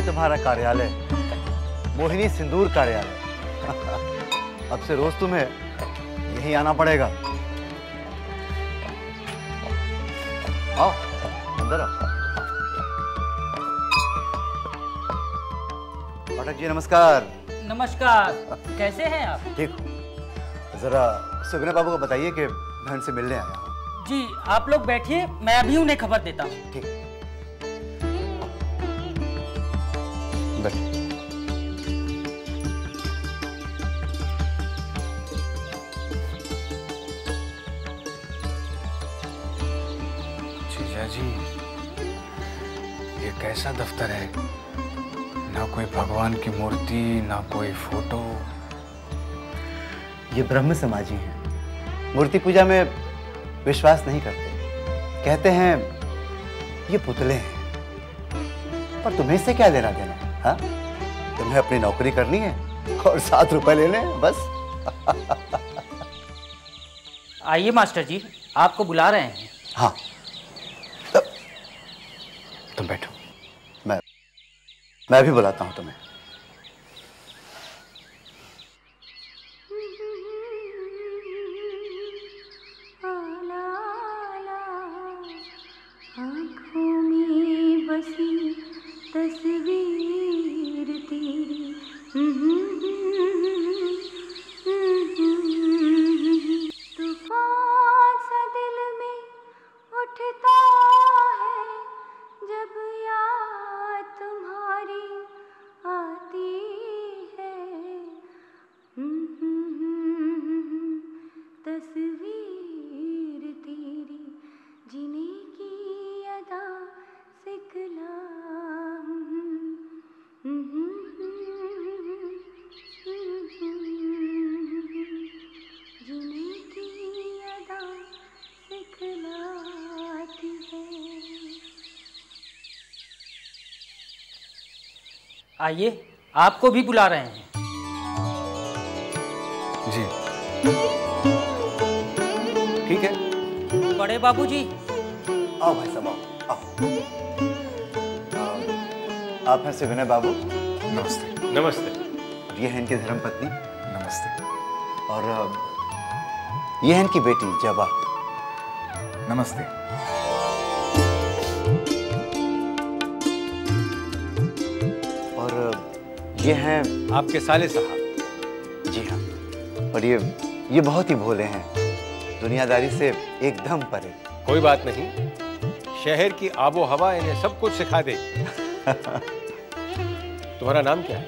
है तुम्हारा कार्यालय, मोहिनी सिंदूर कार्यालय। अब से रोज तुम्हें यहीं आना पड़ेगा। आओ अंदर आओ। पाठक जी नमस्कार। नमस्कार, कैसे हैं आप? ठीक हो? जरा सुगना बाबू को बताइए कि मैं उनसे मिलने आया हूँ। जी आप लोग बैठिए, मैं अभी उन्हें खबर देता हूँ। ठीक। बैठ। जीजा जी, ये कैसा दफ्तर है? ना कोई भगवान की मूर्ति, ना कोई फोटो। ये ब्रह्म समाजी हैं, मूर्ति पूजा में विश्वास नहीं करते। कहते हैं ये पुतले हैं। पर तुम्हें इससे क्या लेना देना है? हाँ? तुम्हें अपनी नौकरी करनी है और 7 रुपए लेने हैं बस। आइए मास्टर जी, आपको बुला रहे हैं। हाँ तुम बैठो, मैं भी बुलाता हूं तुम्हें। आँखों में बसी तस्वीर तेरी, तूफान सा दिल में उठता है जब याद तुम्हारी आती है। तस्वीर तेरी जीने की अदा सिखला। जीने की अदा सिखलाती है। आइए, आपको भी बुला रहे हैं। जी ठीक है। बड़े बाबूजी। आओ भाई साहब आओ। आप हैं से विनय बाबू। नमस्ते। नमस्ते। ये है इनकी धर्मपत्नी। नमस्ते। और ये है इनकी बेटी जबा। नमस्ते। और ये हैं आपके साले साहब। जी हाँ। और ये बहुत ही भोले हैं, दुनियादारी से एकदम परे। कोई बात नहीं, शहर की आबो हवा इन्हें सब कुछ सिखा दे। तुम्हारा नाम क्या है?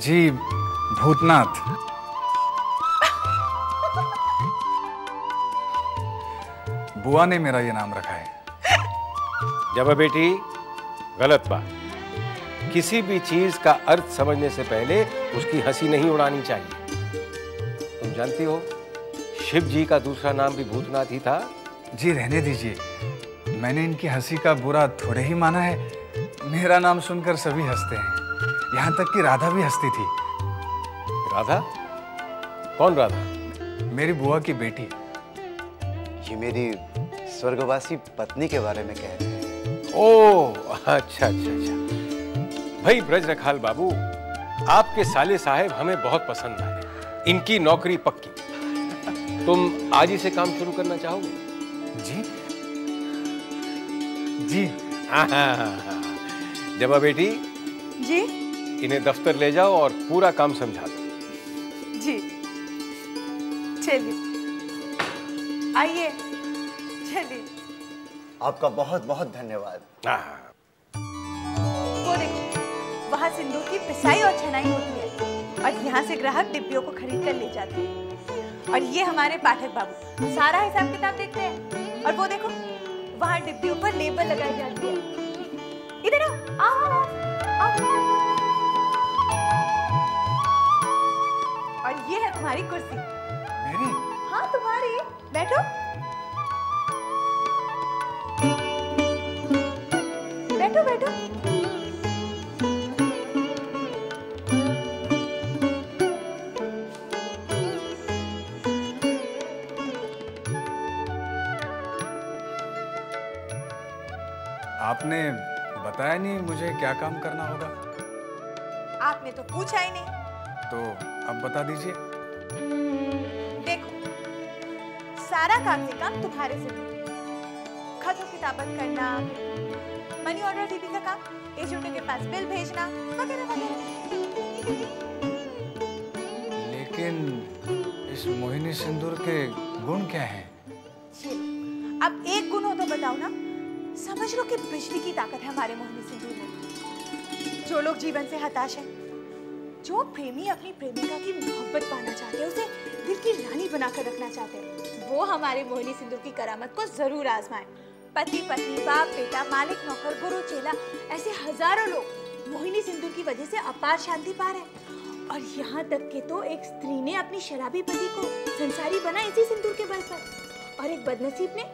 जी भूतनाथ। बुआ ने मेरा ये नाम रखा है। जब बेटी, गलत बात। किसी भी चीज का अर्थ समझने से पहले उसकी हंसी नहीं उड़ानी चाहिए। तुम जानती हो, शिव जी का दूसरा नाम भी भूतनाथ ही था। जी रहने दीजिए, मैंने इनकी हंसी का बुरा थोड़े ही माना है। मेरा नाम सुनकर सभी हंसते हैं, यहाँ तक कि राधा भी हंसती थी। राधा? कौन राधा? मेरी बुआ की बेटी। ये मेरी स्वर्गवासी पत्नी के बारे में कह रहे हैं। ओह अच्छा अच्छा अच्छा। भाई ब्रज रखाल बाबू, आपके साले साहब हमें बहुत पसंद आए। इनकी नौकरी पक्की। तुम आज ही से काम शुरू करना चाहोगे? जी जी। हाँ। जबा बेटी जी इन्हें दफ्तर ले जाओ और पूरा काम समझा दो। जी चलिए, आइए चलिए। आपका बहुत बहुत धन्यवाद। वो देखो, वहाँ सिंदूर की पिसाई और छनाई होती है और यहाँ से ग्राहक डिब्बियों को खरीद कर ले जाते हैं। और ये हमारे पाठक बाबू सारा हिसाब किताब देखते हैं। और वो देखो, वहाँ डिब्बियों पर लेबल लगाई जाती है। इधर आओ, आओ, आओ। और ये है तुम्हारी कुर्सी। मेरी? हाँ तुम्हारी, बैठो बैठो बैठो। आपने बताया नहीं मुझे क्या काम करना होगा। आपने तो पूछा ही नहीं। तो अब बता दीजिए। देखो, सारा काम से काम तुम्हारे से खत किताबत करना, मनी ऑर्डर डीपी का काम, एजेंटों के पास बिल भेजना वगैरह वगैरह। लेकिन इस मोहिनी सिंदूर के गुण क्या हैं? अब एक गुण हो तो बताओ ना। समझ लो कि बिजली की ताकत है हमारे मोहिनी सिंदूर में। जो लोग जीवन से हताश हैं, जो प्रेमी अपनी प्रेमिका की मोहब्बत पाना चाहते हैं, उसे दिल की रानी बनाकर रखना चाहते हैं, वो हमारे मोहिनी सिंदूर की करामत को जरूर आजमाएं। पति पत्नी, बाप बेटा, मालिक नौकर, गुरु चेला, ऐसे हजारों लोग मोहिनी सिंदूर की वजह से अपार शांति पा रहे हैं। और यहाँ तक कि तो एक स्त्री ने अपनी शराबी पति को संसारी बना इसी सिंदूर के बल पर, और एक बदनसीब ने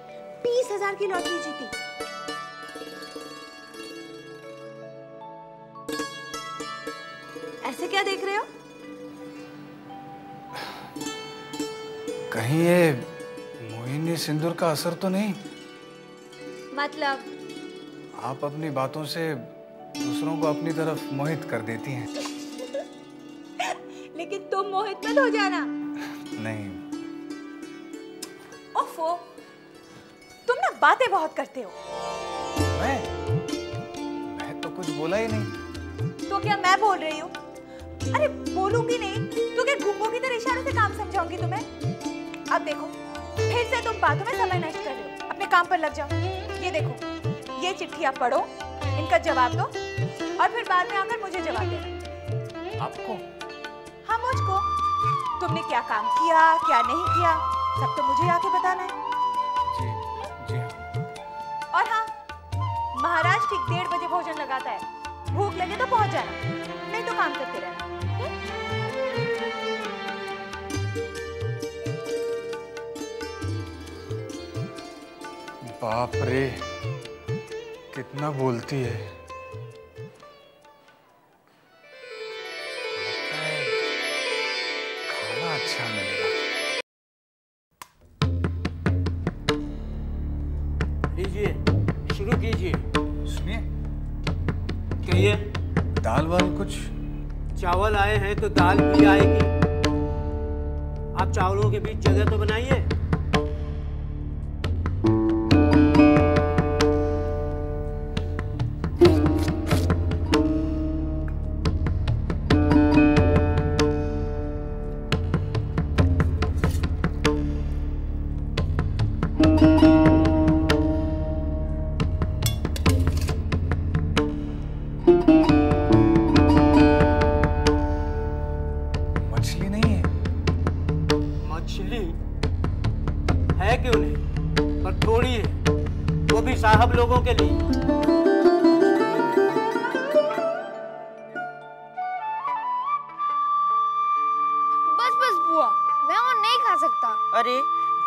20,000 की लॉटरी जीती। ऐसे क्या देख रहे हो? कहीं ये मोहिनी सिंदूर का असर तो नहीं? मतलब? आप अपनी बातों से दूसरों को अपनी तरफ मोहित कर देती हैं। लेकिन तुम मोहित मत हो जाना। नहीं। ओफो, तुम ना बातें बहुत करते हो। मैं तो कुछ बोला ही नहीं। तो क्या मैं बोल रही हूँ? अरे बोलूंगी नहीं तो क्या गुंगों की तरह इशारों से काम समझाऊंगी तुम्हें? अब देखो, फिर से तुम बातों में समय नष्ट कर रहे हो। अपने काम पर लग जाओ। ये देखो, ये चिट्ठी आप पढ़ो, इनका जवाब दो, और फिर बाद में आकर मुझे जवाब देना। आपको? हाँ, मुझको। तुमने क्या काम किया, क्या नहीं किया, सब तो मुझे आके बताना है। जी हाँ। और हाँ, महाराज ठीक 1:30 बजे भोजन लगाता है। भूख लगे तो पहुंच जाना, नहीं तो काम करते रहना। बाप रे, कितना बोलती है। खाना अच्छा मिलेगा। लीजिए, शुरू कीजिए। सुनिए, कहिए। दाल वाल कुछ? चावल आए हैं तो दाल भी आएगी। आप चावलों के बीच जगह तो बनाइए। मछली नहीं है? मछली है क्यों नहीं, पर थोड़ी है, वो भी साहब लोगों के लिए। बस बस बुआ, मैं और नहीं खा सकता। अरे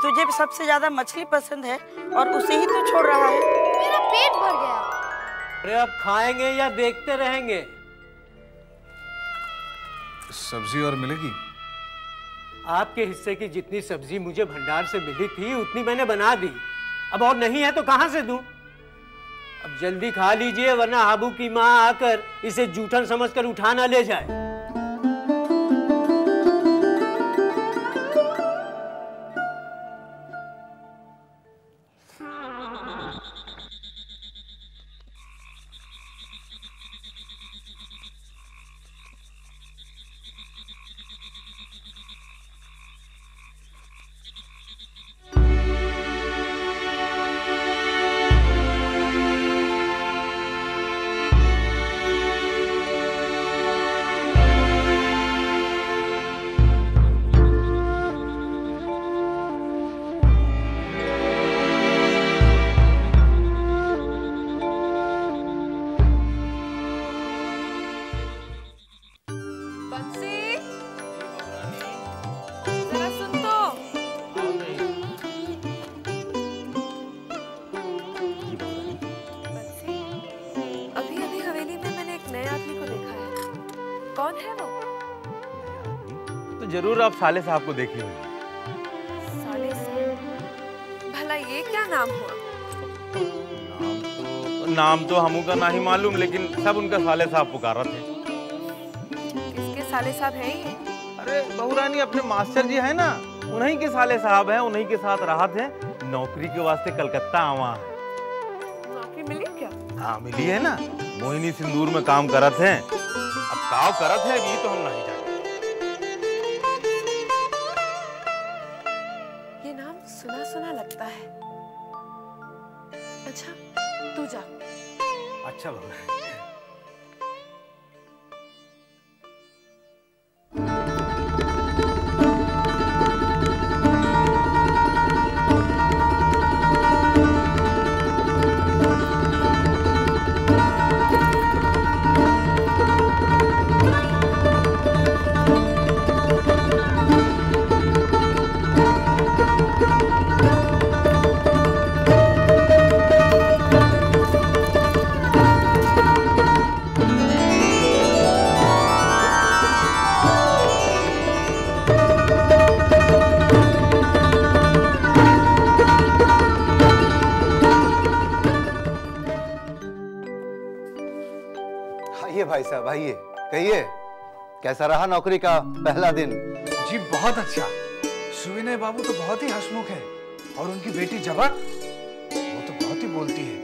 तुझे भी सबसे ज्यादा मछली पसंद है और उसे ही तू छोड़ रहा है। मेरा पेट भर गया। अरे अब खाएंगे या देखते रहेंगे? सब्जी और मिलेगी? आपके हिस्से की जितनी सब्जी मुझे भंडार से मिली थी उतनी मैंने बना दी। अब और नहीं है तो कहां से दूं? अब जल्दी खा लीजिए, वरना हाबू की माँ आकर इसे जूठन समझकर उठा ना ले जाए। जरूर आप साले साहब को देखी होगी। साले साहब? भला ये क्या नाम हुआ? नाम तो नाम तो हमू का नहीं मालूम, लेकिन सब उनका साले साहब पुकारा थे। किसके साले साहब है ये? अरे बहुरानी अपने मास्टर जी है ना, उन्हीं के साले साहब हैं, उन्हीं के साथ राहत है। नौकरी के वास्ते कलकत्ता आवा है। नौकरी मिली क्या? हाँ मिली है ना, मोहिनी सिंदूर में काम करत हैं। अब काव करत है ये तो हम नहीं जानते। ये नाम सुना सुना लगता है। अच्छा तू जा। अच्छा बाबा। आइए भाई साहब, आइए, कहिए कैसा रहा नौकरी का पहला दिन? जी बहुत अच्छा। सुविनय बाबू तो बहुत ही हंसमुख है, और उनकी बेटी जबा वो तो बहुत ही बोलती है,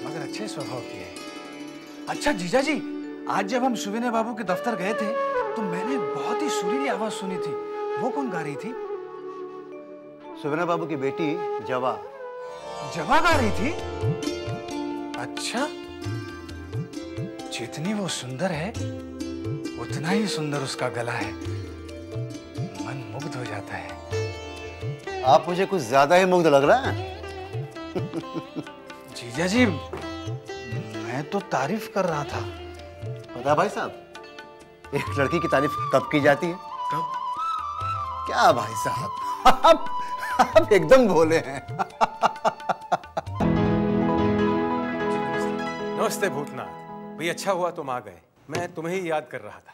मगर अच्छे स्वभाव की है। अच्छा जीजा जी, आज जब हम सुविनय बाबू के दफ्तर गए थे तो मैंने बहुत ही सुरीली आवाज सुनी थी। वो कौन गा रही थी? सुविनय बाबू की बेटी जवा। जवा गा रही थी? अच्छा, जितनी वो सुंदर है उतना ही सुंदर उसका गला है। मन मुग्ध हो जाता है। आप मुझे कुछ ज्यादा ही मुग्ध लग रहा है। जीजा जी, मैं तो तारीफ कर रहा था। पता भाई साहब, एक लड़की की तारीफ कब की जाती है? कब? क्या भाई साहब, आप एकदम भोले हैं। नमस्ते भूतनाथ भाई, अच्छा हुआ तुम आ गए। मैं तुम्हें ही याद कर रहा था।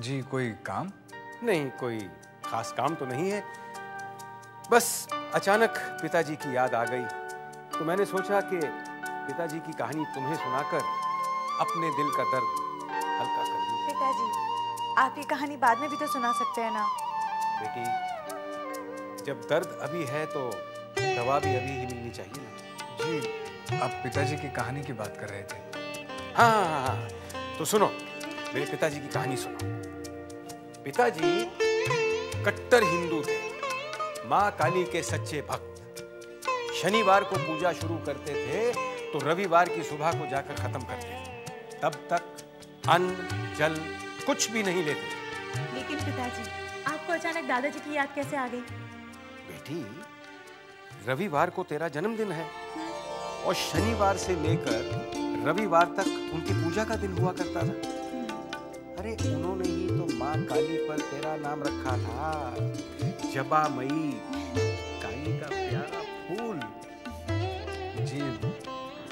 जी कोई काम? नहीं, कोई खास काम तो नहीं है, बस अचानक पिताजी की याद आ गई तो मैंने सोचा कि पिताजी की कहानी तुम्हें सुनाकर अपने दिल का दर्द हल्का कर दूं। पिताजी, आपकी कहानी बाद में भी तो सुना सकते हैं ना। बेटी, जब दर्द अभी है तो दवा भी अभी ही मिलनी चाहिए ना। जी, आप पिताजी की कहानी की बात कर रहे थे। हाँ, तो सुनो, मेरे पिताजी की कहानी सुनो। पिताजी कट्टर हिंदू थे, माँ काली के सच्चे भक्त। शनिवार को पूजा शुरू करते थे तो रविवार की सुबह को जाकर खत्म करते थे। तब तक अन्न जल कुछ भी नहीं लेते। लेकिन पिताजी, आपको अचानक दादाजी की याद कैसे आ गई? बेटी, रविवार को तेरा जन्मदिन है और शनिवार से लेकर रविवार तक उनकी पूजा का दिन हुआ करता था। अरे उन्होंने ही तो माँ काली पर तेरा नाम रखा था, जबा मई, काली का प्यारा फूल। जी,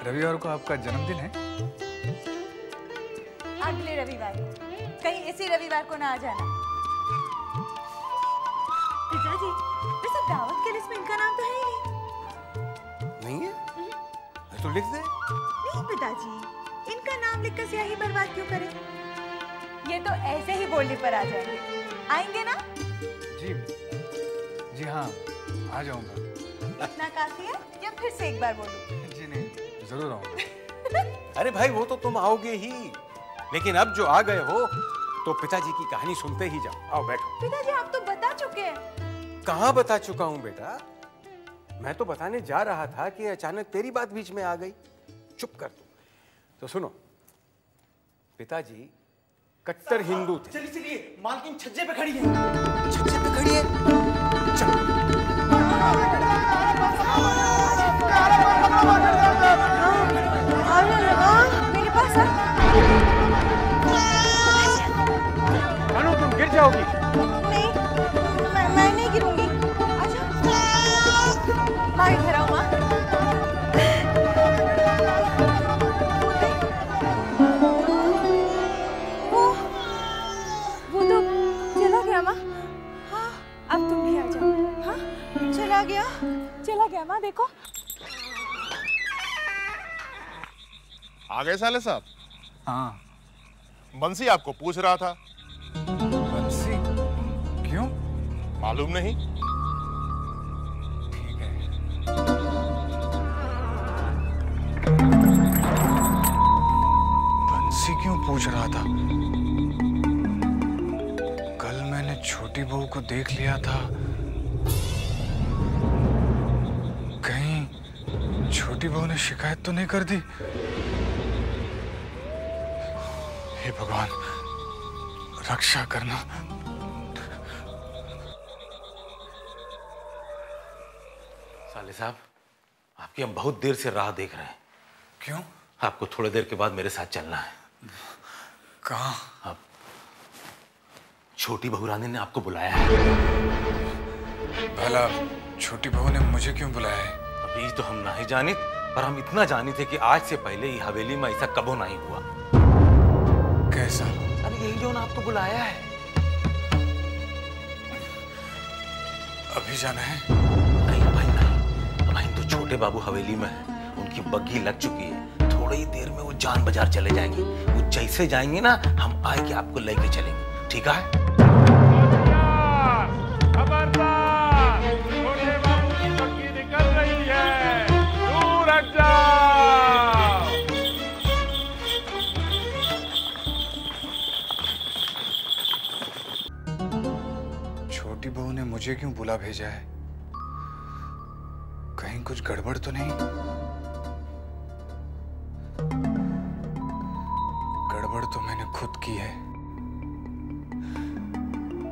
रविवार को आपका जन्मदिन है? अगले रविवार को, कहीं इसी रविवार को ना आ जाना। पिताजी, वैसे दावत के लिस्ट में इनका नाम तो है ही नहीं है? तो लिख दे। नहीं पिताजी, इनका नाम लिखकर स्याही बर्बाद क्यों करें? ये तो ऐसे ही बोलने पर आ जाएंगे। आएंगे ना? जी हाँ, आ जाऊंगा। इतना काफी है या फिर से एक बार बोलूं? जी नहीं, जरूर आऊंगा। अरे भाई, वो तो तुम आओगे ही, लेकिन अब जो आ गए हो तो पिताजी की कहानी सुनते ही जाओ। आओ बैठो। पिताजी, आप तो बता चुके हैं। कहाँ बता चुका हूँ बेटा? मैं तो बताने जा रहा था कि अचानक तेरी बात बीच में आ गई। चुप कर तू। तो सुनो, पिताजी कट्टर हिंदू थे। चलिए चलिए, मालकिन छज्जे पे खड़ी है। छज्जे पे खड़ी है? चल। मेरे पास आ। मानो तुम गिर जाओगी। नहीं, मैं नहीं गिरूंगी। अच्छा, माँ इधर आओ। माँ, वो तो चला गया। माँ, हाँ, अब तुम भी आ जाओ। हाँ, चला गया माँ, देखो। आ गए साले साहब? हाँ। बंसी आपको पूछ रहा था। बंसी? क्यों? मालूम नहीं। ठीक है। बंसी क्यों पूछ रहा था? कल मैंने छोटी बहू को देख लिया था। कहीं छोटी बहू ने शिकायत तो नहीं कर दी? हे भगवान, रक्षा करना। साले साहब, आपकी हम बहुत देर से राह देख रहे हैं। क्यों? आपको थोड़ी देर के बाद मेरे साथ चलना है। कहाँ? अब छोटी बहू रानी ने आपको बुलाया है। भला छोटी बहू ने मुझे क्यों बुलाया है? अभी तो हम नहीं जानित, पर हम इतना जानी थे कि आज से पहले ही हवेली में ऐसा कबो नहीं हुआ। कैसा? अरे यही जो आपको बुलाया है। अभी जाना है? नहीं भाई नहीं, भाई तो छोटे बाबू हवेली में है, उनकी बग्घी लग चुकी है। थोड़ी ही देर में वो जान बाजार चले जाएंगे। वो जैसे जाएंगे ना, हम आए के आपको लेके चलेंगे। ठीक है? खबरदार! छोटे बाबू की बग्घी निकल रही है, दूर हट जाओ। छोटी बहू ने मुझे क्यों बुला भेजा है? कहीं कुछ गड़बड़ तो नहीं? गड़बड़ तो मैंने खुद की है।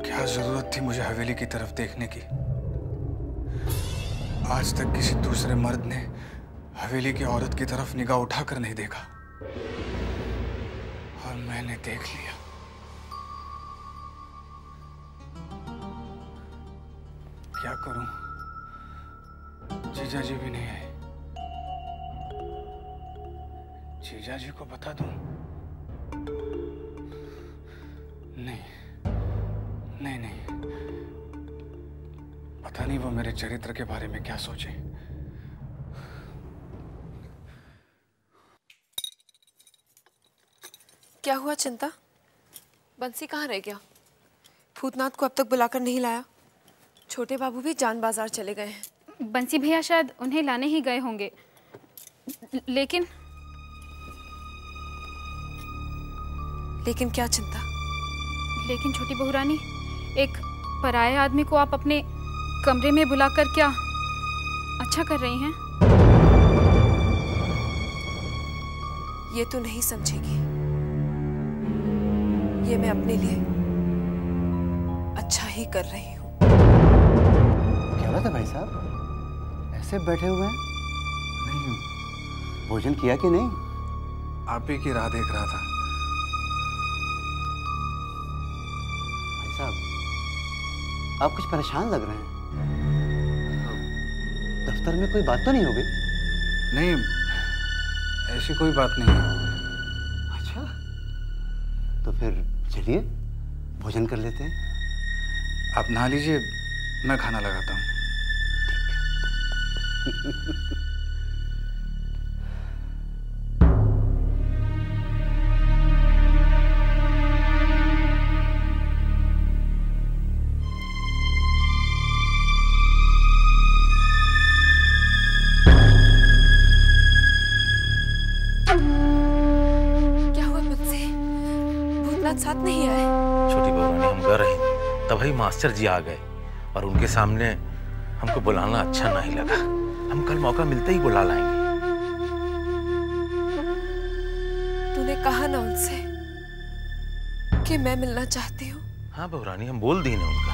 क्या जरूरत थी मुझे हवेली की तरफ देखने की? आज तक किसी दूसरे मर्द ने हवेली की औरत की तरफ निगाह उठाकर नहीं देखा, और मैंने देख लिया। क्या करूं? जीजा जी भी नहीं है। जीजा जी को बता दूं? नहीं नहीं नहीं, पता नहीं वो मेरे चरित्र के बारे में क्या सोचे। क्या हुआ चिंता? बंसी कहाँ रह गया? भूतनाथ को अब तक बुलाकर नहीं लाया। छोटे बाबू भी जान बाजार चले गए हैं। बंसी भैया शायद उन्हें लाने ही गए होंगे, लेकिन क्या चिंता? लेकिन छोटी बहू रानी, एक पराये आदमी को आप अपने कमरे में बुलाकर क्या अच्छा कर रही हैं? ये तो नहीं समझेगी। ये मैं अपने लिए अच्छा ही कर रही हूँ। क्या बात है भाई साहब, ऐसे बैठे हुए हैं? नहीं हूँ। भोजन किया कि नहीं? आप ही की राह देख रहा था। भाई साहब, आप कुछ परेशान लग रहे हैं। दफ्तर में कोई बात तो नहीं हो गई? नहीं, ऐसी कोई बात नहीं है। अच्छा, तो फिर चलिए भोजन कर लेते हैं। आप नहा लीजिए, मैं खाना लगाता हूँ। क्या हुआ मुझसे? भूतनाथ साथ नहीं आए? छोटी बहू रानी, हम गए रहे तभी मास्टर जी आ गए, और उनके सामने हमको बुलाना अच्छा नहीं लगा। हम कल मौका मिलते ही बुला लाएंगे। तूने कहा ना उनसे कि मैं मिलना चाहती हूँ? हाँ बहू रानी, हम बोल दी ना उनका।